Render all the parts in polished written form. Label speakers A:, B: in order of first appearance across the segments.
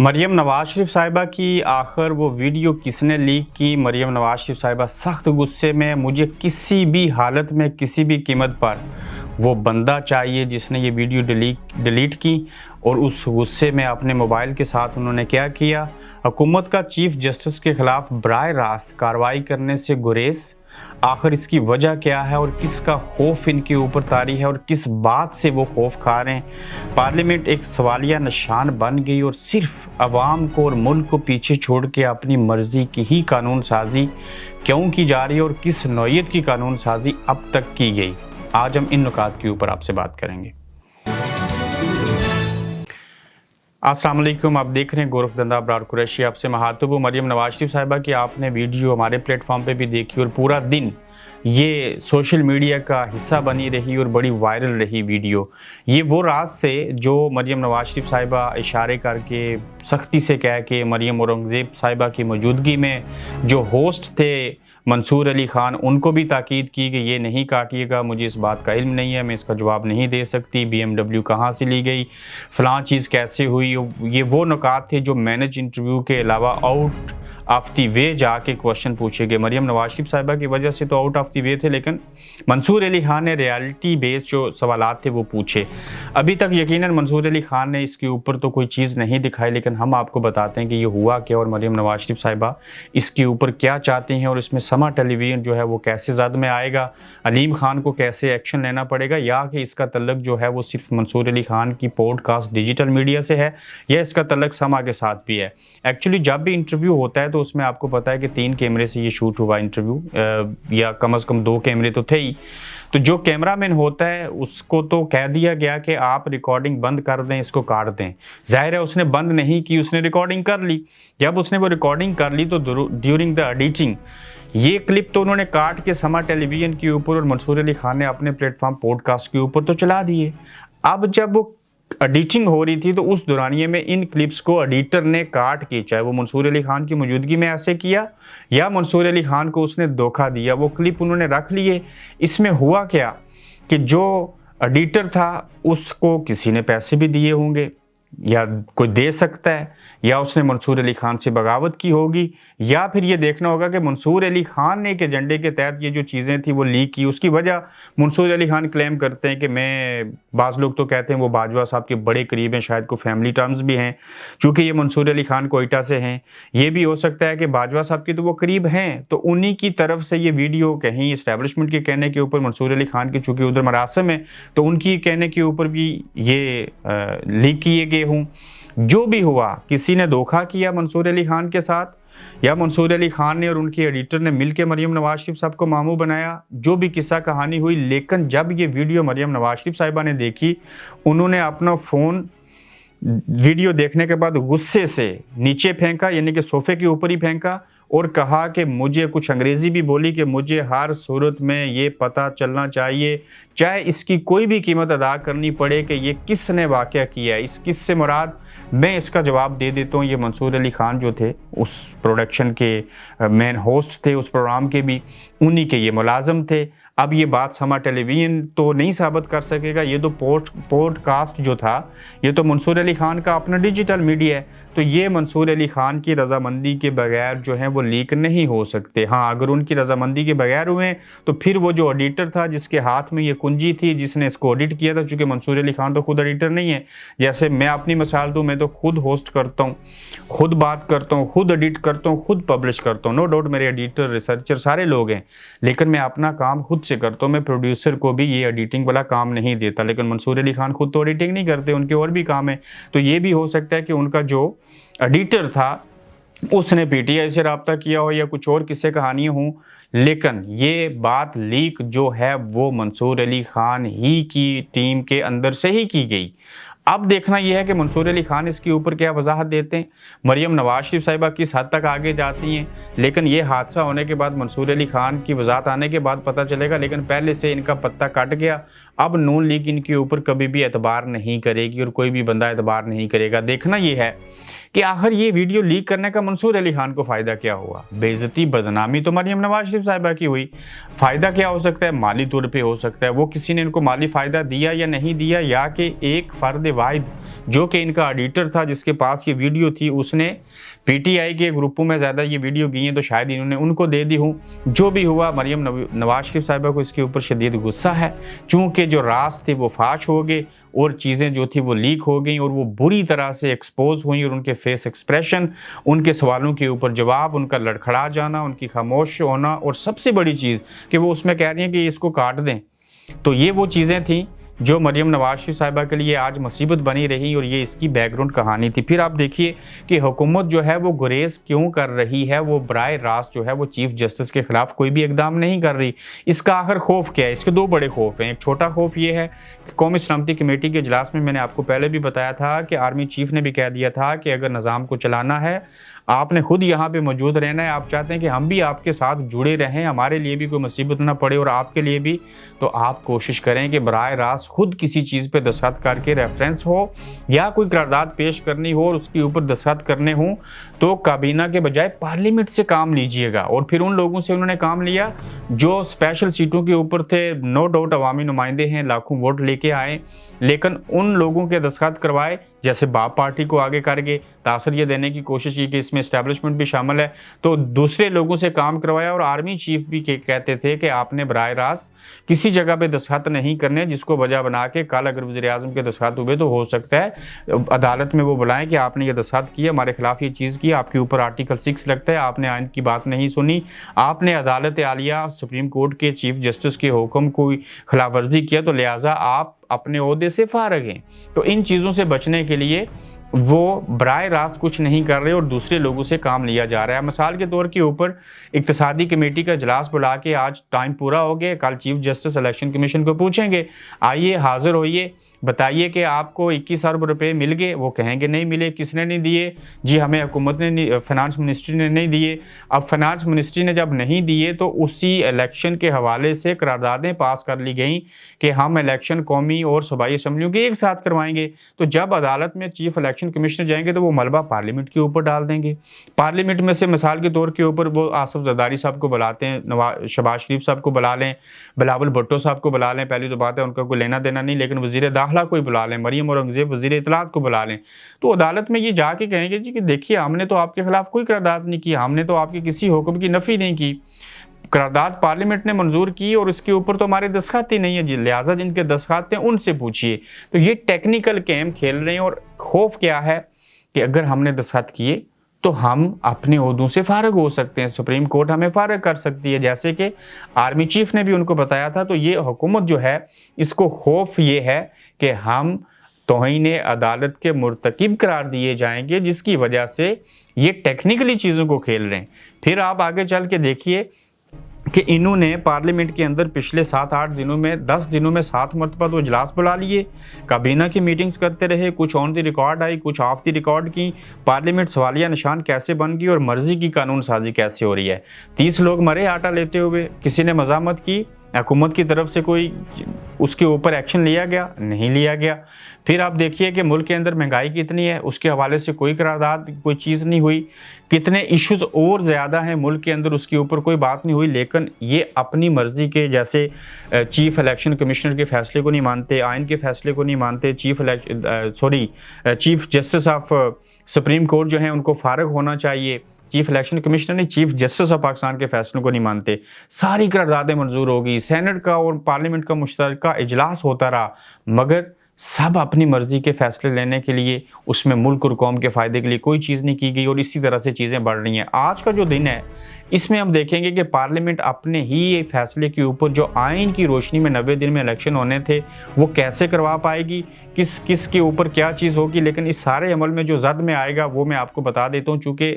A: मरियम नवाज शरीफ साहिबा की आखिर वो वीडियो किसने लीक की। मरियम नवाज शरीफ साहिबा सख्त गुस्से में, मुझे किसी भी हालत में किसी भी कीमत पर वो बंदा चाहिए जिसने ये वीडियो डिलीट की। और उस गुस्से में अपने मोबाइल के साथ उन्होंने क्या किया, हुकूमत का चीफ जस्टिस के खिलाफ बराह रास्त कार्रवाई करने से गुरेज। आखिर इसकी वजह क्या है और किसका खौफ इनके ऊपर तारी है और किस बात से वो खौफ खा रहे हैं। पार्लियामेंट एक सवालिया निशान बन गई और सिर्फ अवाम को और मुल्क को पीछे छोड़ के अपनी मर्जी की ही कानून साजी क्यों की जा रही है और किस नौयत की कानून साजी अब तक की गई। आज हम इन नुकात के ऊपर आपसे बात करेंगे। अस्सलाम वालेकुम, आप देख रहे हैं गोरखधंधा अबरार कुरैशी। आपसे महातब मरियम नवाज शरीफ साहिबा की आपने वीडियो हमारे प्लेटफॉर्म पे भी देखी और पूरा दिन ये सोशल मीडिया का हिस्सा बनी रही और बड़ी वायरल रही वीडियो। ये वो राज थे जो मरियम नवाज शरीफ साहिबा इशारे करके सख्ती से कह के मरियम औरंगज़ेब साहिबा की मौजूदगी में जो होस्ट थे मंसूर अली ख़ान, उनको भी ताकीद की कि ये नहीं काटिएगा, मुझे इस बात का इल्म नहीं है, मैं इसका जवाब नहीं दे सकती। BMW कहाँ से ली गई, फ़लाँ चीज़ कैसे हुई। ये वो नुकात थे जो मैनेज इंटरव्यू के अलावा आउट ऑफ दी वे जाके क्वेश्चन पूछे गए। मरियम नवाज शरीफ साहिबा की वजह से तो आउट ऑफ दी वे थे, लेकिन मंसूर अली ख़ान ने रियलिटी बेस्ड जो सवालात थे वो पूछे। अभी तक यकीनन मंसूर अली ख़ान ने इसके ऊपर तो कोई चीज़ नहीं दिखाई, लेकिन हम आपको बताते हैं कि ये हुआ क्या और मरियम नवाज शरीफ साहिबा इसके ऊपर क्या चाहती हैं और इसमें समा टेलीविज़न जो है वो कैसे ज़द में आएगा, अलीम ख़ान को कैसे एक्शन लेना पड़ेगा, या कि इसका तल्लक जो है वो सिर्फ मंसूर अली ख़ान की पॉडकास्ट डिजिटल मीडिया से है या इसका तल्लक समा के साथ भी है। एक्चुअली जब भी इंटरव्यू होता है तो उसमें आपको पता है कि 3 कैमरे से ये शूट हुआ इंटरव्यू, या कम से कम 2 कैमरे तो थे ही। तो जो कैमरामैन होता है उसको तो कह दिया गया कि आप रिकॉर्डिंग बंद कर दें, इसको काट दें। जाहिर है उसने बंद नहीं की, उसने रिकॉर्डिंग कर ली। जब उसने वो रिकॉर्डिंग कर ली तो ड्यूरिंग द एडिटिंग ये क्लिप तो उन्होंने काट के समा टेलीविज़न के ऊपर और मंसूर अली ख़ान ने अपने प्लेटफॉर्म पॉडकास्ट के ऊपर तो चला दिए। अब जब वो एडिटिंग हो रही थी तो उस दौरानिए में इन क्लिप्स को एडिटर ने काट के, चाहे वो मंसूर अली ख़ान की मौजूदगी में ऐसे किया या मंसूर अली ख़ान को उसने धोखा दिया, वो क्लिप उन्होंने रख लिए। इसमें हुआ क्या कि जो एडिटर था उसको किसी ने पैसे भी दिए होंगे या कोई दे सकता है, या उसने मंसूर अली ख़ान से बगावत की होगी, या फिर ये देखना होगा कि मंसूर अली ख़ान ने एक एजेंडे के तहत ये जो चीज़ें थी वो लीक की। उसकी वजह मंसूर अली ख़ान क्लेम करते हैं कि मैं, बाज़ लोग तो कहते हैं वो बाजवा साहब के बड़े करीब हैं, शायद को फैमिली टर्म्स भी हैं, चूँकि ये मंसूर अली ख़ान कोयटा से हैं। ये भी हो सकता है कि बाजवा साहब के तो वो करीब हैं, तो उन्हीं की तरफ से ये वीडियो कहीं इस्टेब्लिशमेंट के कहने के ऊपर, मंसूर अली ख़ान के चूँकि उधर मरासम है तो उनकी कहने के ऊपर भी ये लीक किए गए हूँ। जो भी हुआ, किसी ने धोखा किया मंसूर अली ख़ान के साथ या मंसूर अली ख़ान ने और उनके एडिटर ने मिलकर मरियम नवाज शरीफ साहब को मामू बनाया, जो भी किस्सा कहानी हुई। लेकिन जब ये वीडियो मरियम नवाज शरीफ साहिबा ने देखी, उन्होंने अपना फ़ोन वीडियो देखने के बाद गुस्से से नीचे फेंका, यानी कि सोफे के ऊपर ही फेंका, और कहा कि मुझे, कुछ अंग्रेज़ी भी बोली कि मुझे हर सूरत में ये पता चलना चाहिए, चाहे इसकी कोई भी कीमत अदा करनी पड़े कि ये किसने वाक़या किया है। इस किस से मुराद, मैं इसका जवाब दे देता हूँ। ये मंसूर अली ख़ान जो थे उस प्रोडक्शन के मेन होस्ट थे, उस प्रोग्राम के भी उन्हीं के ये मुलाज़म थे। अब ये बात समा टेलीविज़न तो नहीं साबित कर सकेगा, ये तो पॉडकास्ट जो था ये तो मंसूर अली ख़ान का अपना डिजिटल मीडिया है, तो ये मंसूर अली ख़ान की रज़ामंदी के बगैर जो है वो लीक नहीं हो सकते। हाँ, अगर उनकी रज़ामंदी के बगैर हुए तो फिर वो जो एडिटर था जिसके हाथ में ये कुंजी थी, जिसने इसको एडिट किया था, चूँकि मंसूर अली ख़ान तो खुद एडिटर नहीं है। जैसे मैं अपनी मिसाल दूँ, मैं तो खुद होस्ट करता हूँ, खुद बात करता हूँ, खुद एडिट करता हूँ, खुद पब्लिश करता हूँ। नो डाउट मेरे एडिटर, रिसर्चर सारे लोग हैं, लेकिन मैं अपना काम खुद से करता हूँ। मैं प्रोड्यूसर को भी ये एडिटिंग वाला काम नहीं देता, लेकिन मंसूर अली ख़ान खुद तो एडिटिंग नहीं करते, उनके और भी काम है। तो ये भी हो सकता है कि उनका जो एडिटर था उसने PTI से रब्ता किया हो या कुछ और किस्से कहानियाँ हों, लेकिन ये बात लीक जो है वो मंसूर अली ख़ान ही की टीम के अंदर से ही की गई। अब देखना यह है कि मंसूर अली ख़ान इसके ऊपर क्या वजाहत देते हैं, मरियम नवाज शरीफ साहिबा किस हद तक आगे जाती हैं। लेकिन ये हादसा होने के बाद, मंसूर अली ख़ान की वजाहत आने के बाद पता चलेगा, लेकिन पहले से इनका पत्ता कट गया। अब नून लीग इनके ऊपर कभी भी एतबार नहीं करेगी और कोई भी बंदा एतबार नहीं करेगा। देखना यह है कि आखिर ये वीडियो लीक करने का मंसूर अली खान को फ़ायदा क्या हुआ। बेइज्जती बदनामी तो मरियम नवाज शरीफ साहिबा की हुई। फ़ायदा क्या हो सकता है? माली तौर पे हो सकता है, वो किसी ने इनको माली फ़ायदा दिया या नहीं दिया, या कि एक फ़र्द वाहिद जो कि इनका ऑडिटर था जिसके पास ये वीडियो थी उसने पीटीआई के ग्रुपों में ज़्यादा ये वीडियो गई हैं तो शायद इन्होंने उनको दे दी हूँ। जो भी हुआ, मरियम नवाज शरीफ साहिबा को इसके ऊपर शदीद गुस्सा है, चूँकि जो राज थे वो फाश हो गए और चीज़ें जो थी वो लीक हो गई और वो बुरी तरह से एक्सपोज हुई, और उनके फेस एक्सप्रेशन, उनके सवालों के ऊपर जवाब, उनका लड़खड़ा जाना, उनकी खामोश होना, और सबसे बड़ी चीज़ कि वो उसमें कह रही हैं कि इसको काट दें। तो ये वो चीज़ें थी जो मरियम नवाज शरीफ साहिबा के लिए आज मुसीबत बनी रही, और ये इसकी बैकग्राउंड कहानी थी। फिर आप देखिए कि हुकूमत जो है वो गुरेज क्यों कर रही है, वो बराए रास्त जो है वो चीफ जस्टिस के खिलाफ कोई भी इकदाम नहीं कर रही। इसका आखिर खौफ क्या है? इसके दो बड़े खौफ हैं। एक छोटा खौफ ये है कि कौमी सलामती कमेटी के इजलास में मैंने आपको पहले भी बताया था कि आर्मी चीफ ने भी कह दिया था कि अगर निज़ाम को चलाना है आपने खुद यहाँ पे मौजूद रहना है, आप चाहते हैं कि हम भी आपके साथ जुड़े रहें, हमारे लिए भी कोई मुसीबत ना पड़े और आपके लिए भी, तो आप कोशिश करें कि बराए रास्त खुद किसी चीज़ पे दस्तखत करके रेफरेंस हो या कोई करारदाद पेश करनी हो और उसके ऊपर दस्तखत करने हों तो काबीना के बजाय पार्लियामेंट से काम लीजिएगा। और फिर उन लोगों से उन्होंने काम लिया जो स्पेशल सीटों के ऊपर थे, नो डाउट अवामी नुमाइंदे हैं, लाखों वोट लेके आए, लेकिन उन लोगों के दस्तखत करवाए जैसे बाप पार्टी को आगे करके तासर ये देने की कोशिश की कि इसमें इस्टेब्लिशमेंट भी शामिल है, तो दूसरे लोगों से काम करवाया। और आर्मी चीफ भी कहते थे कि आपने बराए रास्त किसी जगह पे दस्तखत नहीं करने, जिसको वजह बना के कल अगर वज़ीर आज़म के दस्तखत हुए तो हो सकता है अदालत में वो बुलाएं कि आपने ये दस्तखत किया, हमारे खिलाफ ये चीज़ की, आपके ऊपर आर्टिकल 6 लगता है, आपने आइन की बात नहीं सुनी, आपने अदालत आलिया सुप्रीम कोर्ट के चीफ जस्टिस के हुक्म को खिलाफ वर्जी किया, तो लिहाजा आप अपने ओहदे से फारग हैं। तो इन चीज़ों से बचने के लिए वो बराए रास्त कुछ नहीं कर रहे और दूसरे लोगों से काम लिया जा रहा है। मिसाल के तौर के ऊपर इक्तिसादी कमेटी का इजलास बुला के आज टाइम पूरा हो गया, कल चीफ जस्टिस इलेक्शन कमीशन को पूछेंगे, आइए हाजिर होइए, बताइए कि आपको 21 अरब रुपए मिल गए। वो कहेंगे नहीं मिले। किसने नहीं दिए? जी हमें हुकूमत ने, फाइनेंस मिनिस्ट्री ने नहीं दिए। अब फाइनेंस मिनिस्ट्री ने जब नहीं दिए तो उसी इलेक्शन के हवाले से करारदादें पास कर ली गई कि हम इलेक्शन कौमी और सूबाई असम्बलियों के एक साथ करवाएंगे। तो जब अदालत में चीफ इलेक्शन कमिश्नर जाएंगे तो वो मलबा पार्लियामेंट के ऊपर डाल देंगे। पार्लियामेंट में से मिसाल के तौर के ऊपर वो आसिफ जरदारी साहब को बुलाते हैं, शहबाज शरीफ साहब को बुला लें, बिलावल भुट्टो साहब को बुला लें, पहली तो बात है उनका कोई लेना देना नहीं, लेकिन वज़ीर दाखिला कोई बुला लें, मरियम औरंगज़ेब वज़ीर इत्तलात को बुला लें, तो अदालत में ये जाके कहेंगे जी कि देखिए हमने तो आपके खिलाफ कोई करारदाद नहीं की, हमने तो आपके किसी हुक्म की नफ़ी नहीं की, करारदाद पार्लियामेंट ने मंजूर की और इसके ऊपर तो हमारे दस्तखत ही नहीं है, लिहाजा जिनके दस्तखत हैं उनसे पूछिए। तो ये टेक्निकल गेम खेल रहे हैं। और खौफ क्या है कि अगर हमने दस्तखत किए तो हम अपने ओहदों से फारग हो सकते हैं, सुप्रीम कोर्ट हमें फारग कर सकती है, जैसे कि आर्मी चीफ ने भी उनको बताया था। तो ये हुकूमत जो है इसको खौफ ये है कि हम तौहीन अदालत के मुर्तकिब करार दिए जाएंगे, जिसकी वजह से ये टेक्निकली चीज़ों को खेल रहे हैं। फिर आप आगे चल के देखिए कि इन्होंने पार्लियामेंट के अंदर पिछले 7-8 दिनों में 10 दिनों में 7 मरतबा तो इजलास बुला लिए, काबीना की मीटिंग्स करते रहे, कुछ ऑन द रिकॉर्ड आई, कुछ ऑफ द रिकॉर्ड की। पार्लियामेंट सवालिया निशान कैसे बन गई और मर्जी की कानून साजी कैसे हो रही है। 30 लोग मरे आटा लेते हुए, किसी ने मजामत की, हुकूमत की तरफ से कोई उसके ऊपर एक्शन लिया गया? नहीं लिया गया। फिर आप देखिए कि मुल्क के अंदर महंगाई कितनी है, उसके हवाले से कोई करारदाद कोई चीज़ नहीं हुई। कितने इश्यूज़ और ज़्यादा हैं मुल्क के अंदर, उसके ऊपर कोई बात नहीं हुई। लेकिन ये अपनी मर्ज़ी के, जैसे चीफ इलेक्शन कमिश्नर के फ़ैसले को नहीं मानते, आइन के फ़ैसले को नहीं मानते, chief justice of supreme court जो है उनको फारग होना चाहिए, चीफ इलेक्शन कमिश्नर ने चीफ जस्टिस ऑफ पाकिस्तान के फैसलों को नहीं मानते। सारी करारदादें मंजूर होगी, सेनेट का और पार्लियामेंट का मुश्तरका इजलास होता रहा, मगर सब अपनी मर्जी के फैसले लेने के लिए, उसमें मुल्क और कौम के फ़ायदे के लिए कोई चीज़ नहीं की गई और इसी तरह से चीज़ें बढ़ रही हैं। आज का जो दिन है इसमें हम देखेंगे कि पार्लियामेंट अपने ही फैसले के ऊपर जो आइन की रोशनी में 90 दिन में इलेक्शन होने थे वो कैसे करवा पाएगी, किस के ऊपर क्या चीज़ होगी। लेकिन इस सारे अमल में जो जद में आएगा वो मैं आपको बता देता हूँ। चूँकि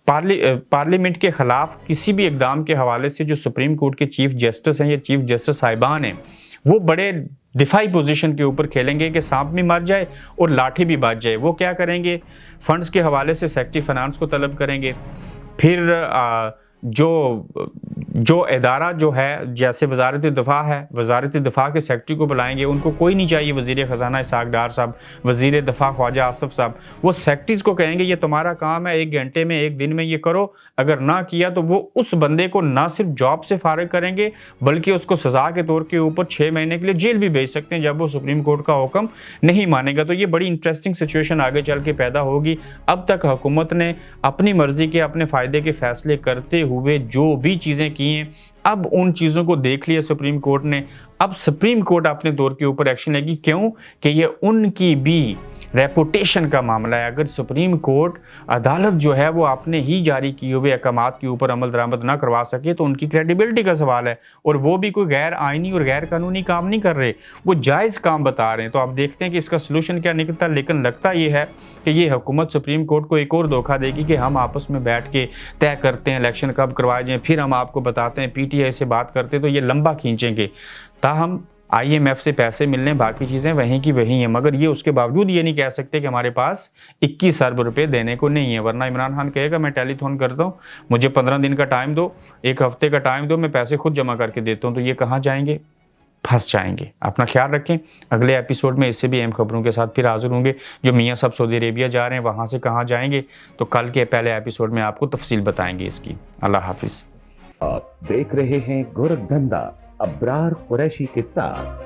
A: पार्लियामेंट के ख़िलाफ़ किसी भी इक़दाम के हवाले से जो सुप्रीम कोर्ट के चीफ जस्टिस हैं या चीफ जस्टिस साहिबान हैं वो बड़े दिफाई पोजीशन के ऊपर खेलेंगे कि सांप भी मर जाए और लाठी भी बाज जाए। वो क्या करेंगे, फंड्स के हवाले से सेक्रेटरी फाइनेंस को तलब करेंगे, फिर जो इदारा जो है, जैसे वजारत दिफा है, वजारत दिफा के सेक्रेटरी को बुलाएंगे, उनको कोई नहीं चाहिए वज़ीर ख़जाना इसहाक़ डार साहब, वज़ीर दिफा ख्वाजा आसिफ साहब, वो सेक्रेटरीज़ को कहेंगे ये तुम्हारा काम है, 1 घंटे में 1 दिन में ये करो। अगर ना किया तो वो उस बंदे को ना सिर्फ जॉब से फारिग करेंगे बल्कि उसको सज़ा के तौर के ऊपर 6 महीने के लिए जेल भी भेज सकते हैं जब वो सुप्रीम कोर्ट का हुक्म नहीं मानेगा। तो ये बड़ी इंटरेस्टिंग सिचुएशन आगे चल के पैदा होगी। अब तक हुकूमत ने अपनी मर्जी के, अपने फ़ायदे के फैसले करते हुए जो भी चीज़ें की हैं, अब उन चीज़ों को देख लिया सुप्रीम कोर्ट ने। अब सुप्रीम कोर्ट अपने दौर के ऊपर एक्शन लेगी। क्यों? कि ये उनकी भी रेपुटेशन का मामला है। अगर सुप्रीम कोर्ट अदालत जो है वो अपने ही जारी किए हुए अहकामात के ऊपर अमल दरामद ना करवा सके तो उनकी क्रेडिबिलिटी का सवाल है। और वो भी कोई गैर आइनी और गैर कानूनी काम नहीं कर रहे, वो जायज़ काम बता रहे हैं। तो आप देखते हैं कि इसका सलूशन क्या निकलता है। लेकिन लगता ये है कि ये हुकूमत सुप्रीम कोर्ट को एक और धोखा देगी कि हम आपस में बैठ के तय करते हैं इलेक्शन कब करवाए जाएँ, फिर हम आपको बताते हैं, PTI से बात करते हैं, तो ये लंबा खींचेंगे। ताहम IMF से पैसे मिलने, बाकी चीज़ें वहीं की वहीं हैं, मगर ये उसके बावजूद ये नहीं कह सकते कि हमारे पास 21 अरब रुपये देने को नहीं है। वरना इमरान खान कहेगा मैं टेलीथॉन करता हूँ, मुझे 15 दिन का टाइम दो, 1 हफ्ते का टाइम दो, मैं पैसे खुद जमा करके देता हूँ। तो ये कहाँ जाएंगे? फंस जाएंगे। अपना ख्याल रखें। अगले एपिसोड में इससे भी अहम खबरों के साथ फिर हाजिर होंगे। जो मियाँ साहब सऊदी अरेबिया जा रहे हैं वहाँ से कहाँ जाएंगे, तो कल के पहले एपिसोड में आपको तफसील बताएंगे इसकी। अल्लाह हाफिज़।
B: आप देख रहे हैं गोरखधंधा अब्रार कुरैशी के साथ।